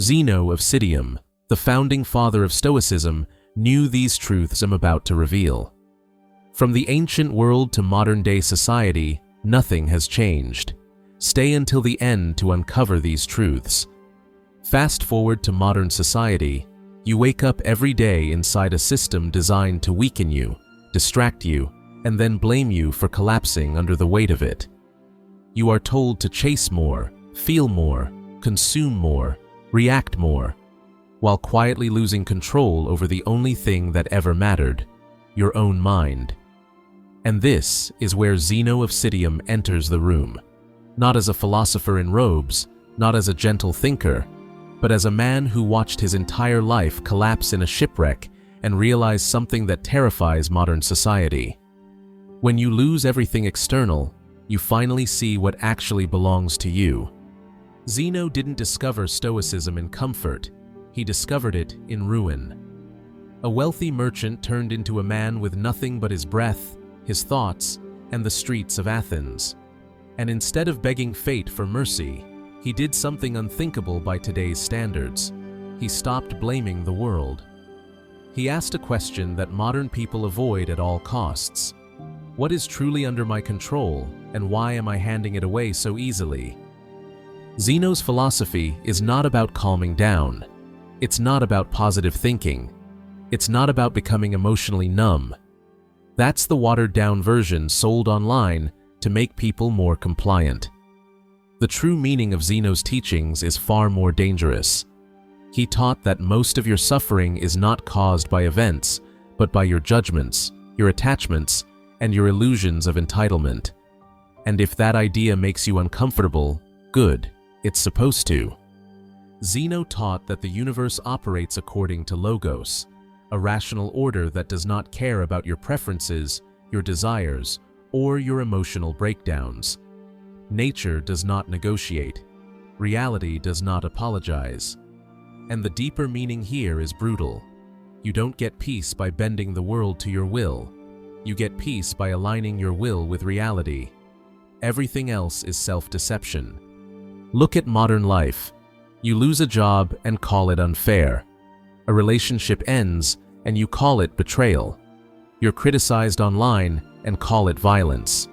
Zeno of Citium, the founding father of Stoicism, knew these truths I'm about to reveal. From the ancient world to modern-day society, nothing has changed. Stay until the end to uncover these truths. Fast forward to modern society, you wake up every day inside a system designed to weaken you, distract you, and then blame you for collapsing under the weight of it. You are told to chase more, feel more, consume more, react more, while quietly losing control over the only thing that ever mattered, your own mind. And this is where Zeno of Citium enters the room, not as a philosopher in robes, not as a gentle thinker, but as a man who watched his entire life collapse in a shipwreck and realized something that terrifies modern society. When you lose everything external, you finally see what actually belongs to you. Zeno didn't discover Stoicism in comfort, he discovered it in ruin. A wealthy merchant turned into a man with nothing but his breath, his thoughts, and the streets of Athens. And instead of begging fate for mercy, he did something unthinkable by today's standards. He stopped blaming the world. He asked a question that modern people avoid at all costs. What is truly under my control, and why am I handing it away so easily? Zeno's philosophy is not about calming down. It's not about positive thinking. It's not about becoming emotionally numb. That's the watered-down version sold online to make people more compliant. The true meaning of Zeno's teachings is far more dangerous. He taught that most of your suffering is not caused by events, but by your judgments, your attachments, and your illusions of entitlement. And if that idea makes you uncomfortable, good, it's supposed to. Zeno taught that the universe operates according to logos, a rational order that does not care about your preferences, your desires, or your emotional breakdowns. Nature does not negotiate. Reality does not apologize. And the deeper meaning here is brutal. You don't get peace by bending the world to your will. You get peace by aligning your will with reality. Everything else is self-deception. Look at modern life. You lose a job and call it unfair. A relationship ends and you call it betrayal. You're criticized online and call it violence.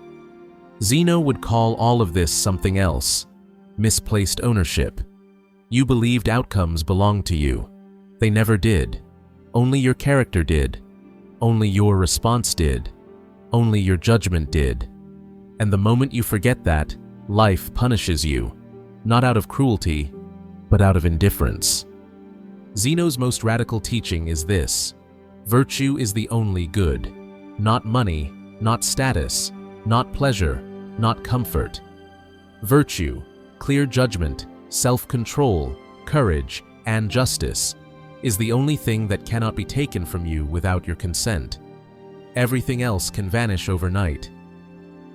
Zeno would call all of this something else: misplaced ownership. You believed outcomes belonged to you. They never did. Only your character did. Only your response did. Only your judgment did. And the moment you forget that, life punishes you, not out of cruelty, but out of indifference. Zeno's most radical teaching is this: virtue is the only good. Not money, not status, not pleasure, not comfort. Virtue, clear judgment, self-control, courage, and justice, is the only thing that cannot be taken from you without your consent. Everything else can vanish overnight.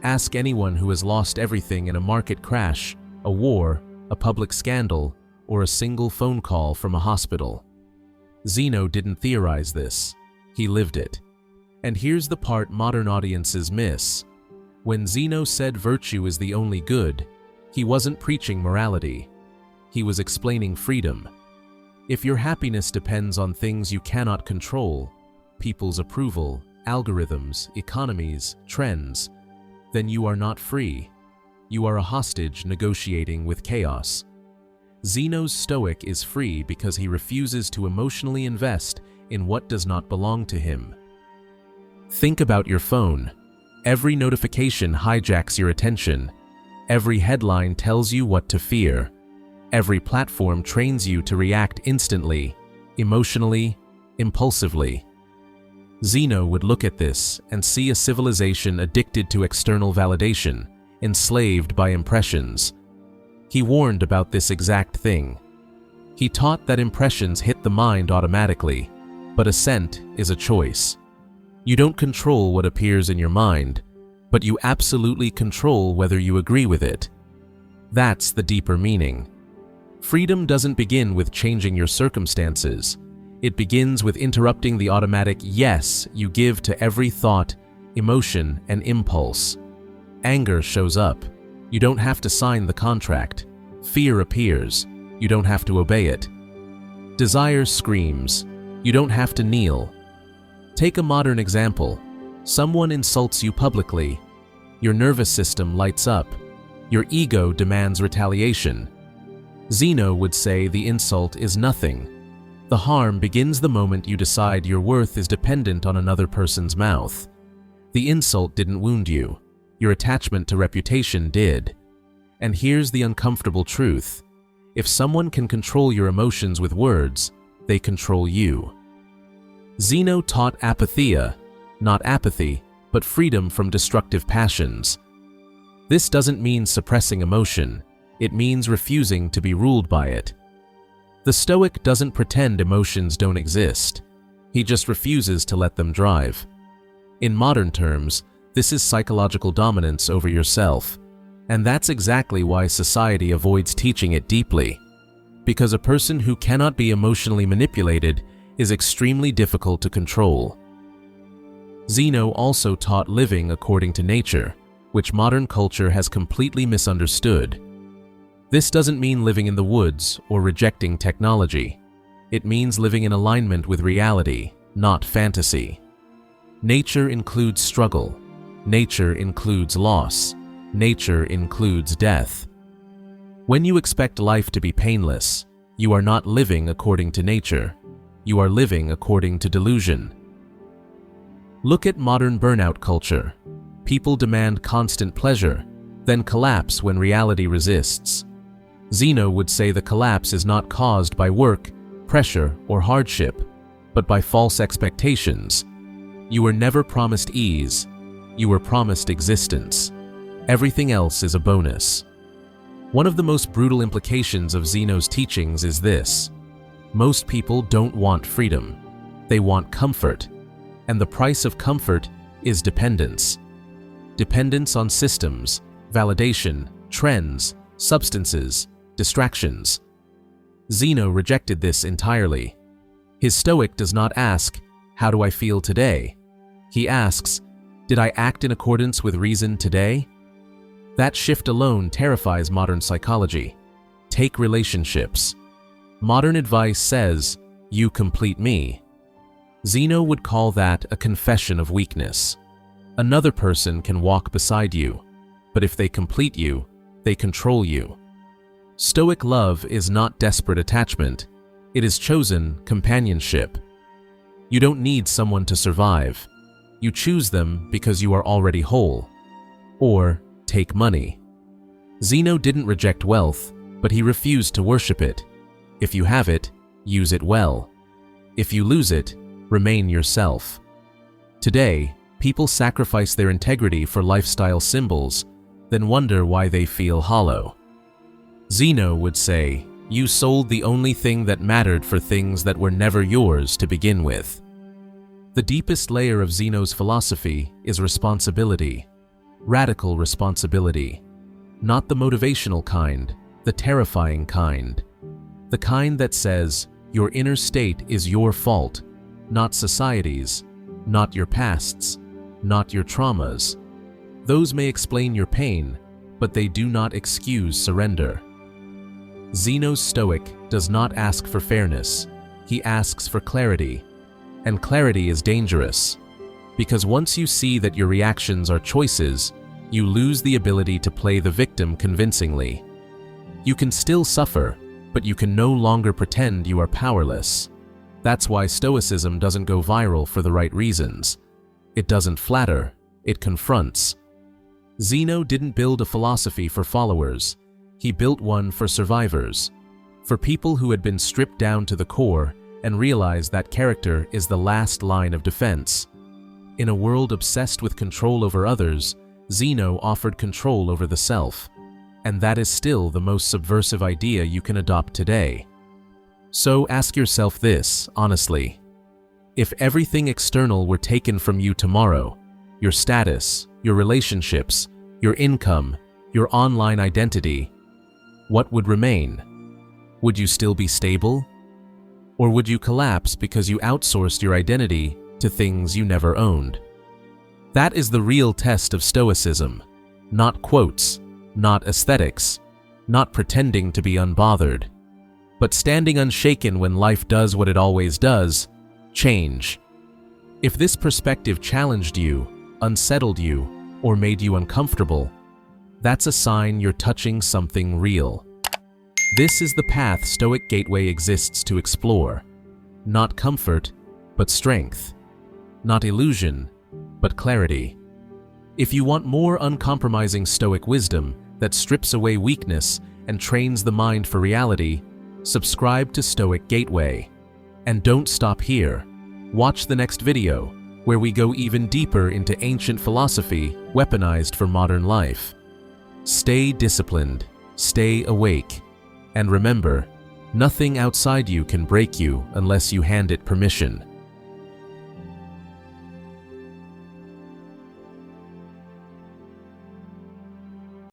Ask anyone who has lost everything in a market crash, a war, a public scandal, or a single phone call from a hospital. Zeno didn't theorize this. He lived it. And here's the part modern audiences miss. When Zeno said virtue is the only good, he wasn't preaching morality. He was explaining freedom. If your happiness depends on things you cannot control, people's approval, algorithms, economies, trends, then you are not free. You are a hostage negotiating with chaos. Zeno's Stoic is free because he refuses to emotionally invest in what does not belong to him. Think about your phone. Every notification hijacks your attention. Every headline tells you what to fear. Every platform trains you to react instantly, emotionally, impulsively. Zeno would look at this and see a civilization addicted to external validation, enslaved by impressions. He warned about this exact thing. He taught that impressions hit the mind automatically, but assent is a choice. You don't control what appears in your mind, but you absolutely control whether you agree with it. That's the deeper meaning. Freedom doesn't begin with changing your circumstances. It begins with interrupting the automatic yes you give to every thought, emotion, and impulse. Anger shows up. You don't have to sign the contract. Fear appears. You don't have to obey it. Desire screams, "You don't have to kneel." Take a modern example. Someone insults you publicly. Your nervous system lights up. Your ego demands retaliation. Zeno would say the insult is nothing. The harm begins the moment you decide your worth is dependent on another person's mouth. The insult didn't wound you. Your attachment to reputation did. And here's the uncomfortable truth. If someone can control your emotions with words, they control you. Zeno taught apatheia, not apathy, but freedom from destructive passions. This doesn't mean suppressing emotion. It means refusing to be ruled by it. The Stoic doesn't pretend emotions don't exist. He just refuses to let them drive. In modern terms, this is psychological dominance over yourself. And that's exactly why society avoids teaching it deeply. Because a person who cannot be emotionally manipulated is extremely difficult to control. Zeno also taught living according to nature, which modern culture has completely misunderstood. This doesn't mean living in the woods or rejecting technology. It means living in alignment with reality, not fantasy. Nature includes struggle. Nature includes loss. Nature includes death. When you expect life to be painless, you are not living according to nature. You are living according to delusion. Look at modern burnout culture. People demand constant pleasure, then collapse when reality resists. Zeno would say the collapse is not caused by work, pressure, or hardship, but by false expectations. You were never promised ease. You were promised existence. Everything else is a bonus. One of the most brutal implications of Zeno's teachings is this. Most people don't want freedom. They want comfort. And the price of comfort is dependence. Dependence on systems, validation, trends, substances, distractions. Zeno rejected this entirely. His Stoic does not ask, "How do I feel today?" He asks, "Did I act in accordance with reason today?" That shift alone terrifies modern psychology. Take relationships. Modern advice says, "You complete me." Zeno would call that a confession of weakness. Another person can walk beside you, but if they complete you, they control you. Stoic love is not desperate attachment. It is chosen companionship. You don't need someone to survive. You choose them because you are already whole. Or take money. Zeno didn't reject wealth, but he refused to worship it. If you have it, use it well. If you lose it, remain yourself. Today, people sacrifice their integrity for lifestyle symbols, then wonder why they feel hollow. Zeno would say, "You sold the only thing that mattered for things that were never yours to begin with." The deepest layer of Zeno's philosophy is responsibility. Radical responsibility. Not the motivational kind, the terrifying kind. The kind that says, your inner state is your fault, not society's, not your past's, not your traumas. Those may explain your pain, but they do not excuse surrender. Zeno's Stoic does not ask for fairness. He asks for clarity. And clarity is dangerous. Because once you see that your reactions are choices, you lose the ability to play the victim convincingly. You can still suffer, but you can no longer pretend you are powerless. That's why Stoicism doesn't go viral for the right reasons. It doesn't flatter, it confronts. Zeno didn't build a philosophy for followers. He built one for survivors, for people who had been stripped down to the core and realized that character is the last line of defense. In a world obsessed with control over others, Zeno offered control over the self, and that is still the most subversive idea you can adopt today. So ask yourself this, honestly. If everything external were taken from you tomorrow, your status, your relationships, your income, your online identity, what would remain? Would you still be stable? Or would you collapse because you outsourced your identity to things you never owned? That is the real test of Stoicism. Not quotes, not aesthetics, not pretending to be unbothered. but standing unshaken when life does what it always does, change. If this perspective challenged you, unsettled you, or made you uncomfortable, that's a sign you're touching something real. This is the path Stoic Gateway exists to explore. Not comfort, but strength. Not illusion, but clarity. If you want more uncompromising Stoic wisdom that strips away weakness and trains the mind for reality, subscribe to Stoic Gateway. And don't stop here. Watch the next video, where we go even deeper into ancient philosophy weaponized for modern life. Stay disciplined, stay awake, and remember, nothing outside you can break you unless you hand it permission.